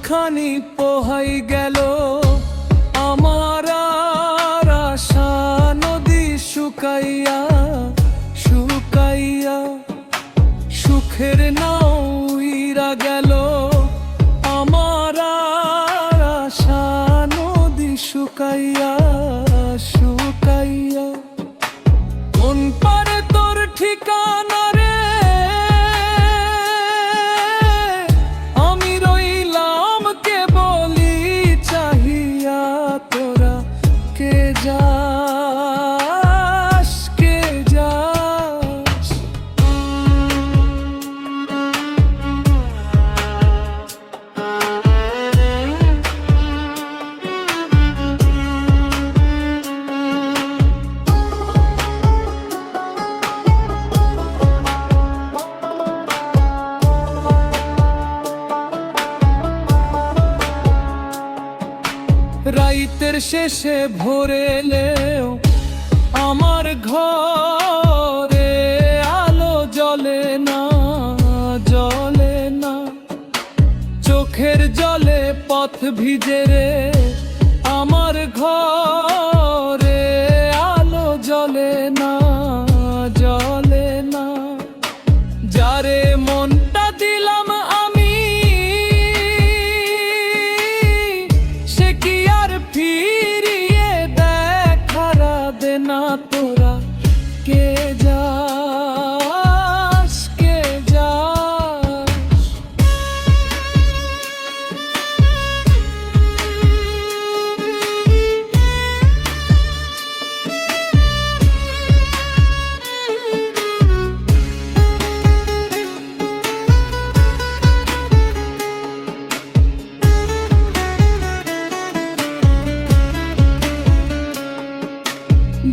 খানি পোহাই গেল আমার আর আশা নদী শুকাইয়া শুকাইয়া সুখের নাও উইরা গেল আমার আর আশা নদী শুকাইয়া শুকাইয়া কোন পারে তোর ঠিকানা রে আমি রইলাম কে বলি চাহিয়া তোরা কে যাস কে যাস রাইতের শেষে ভোরে এলেও আমার ঘরে আলো জ্বলে না জ্বলে না চোখের জলে পথ ভিজে রে আমার ঘরে আলো জ্বলে না জ্বলে না যারে মনটা দিলাম আমি সে কি আর ফিরিয়ে দেখারা দে না তোরা কে যাস কে যাস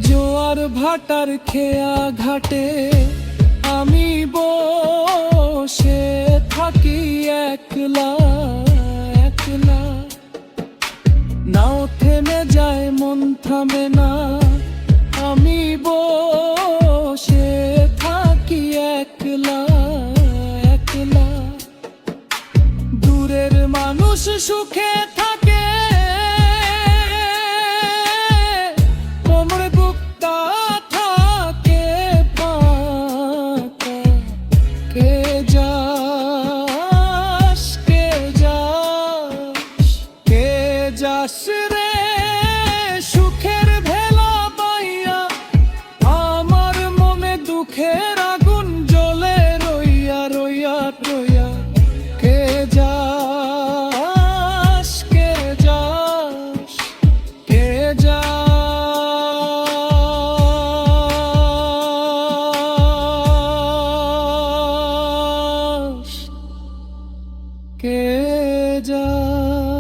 জোয়ার ভাটার খেয়া ঘাটে আমি বসে থাকি একলা একলা নাও থেমে যায় মন থামে না আমি বসে থাকি একলা একলা দূরের মানুষ সুখে থাকে যাস রে সুখের ভেলা পাইয়া আমার মনে দুঃখের আগুন জ্বলে রইয়া রইয়া রইয়া কে যাস কে যাস কে যাস কে যাস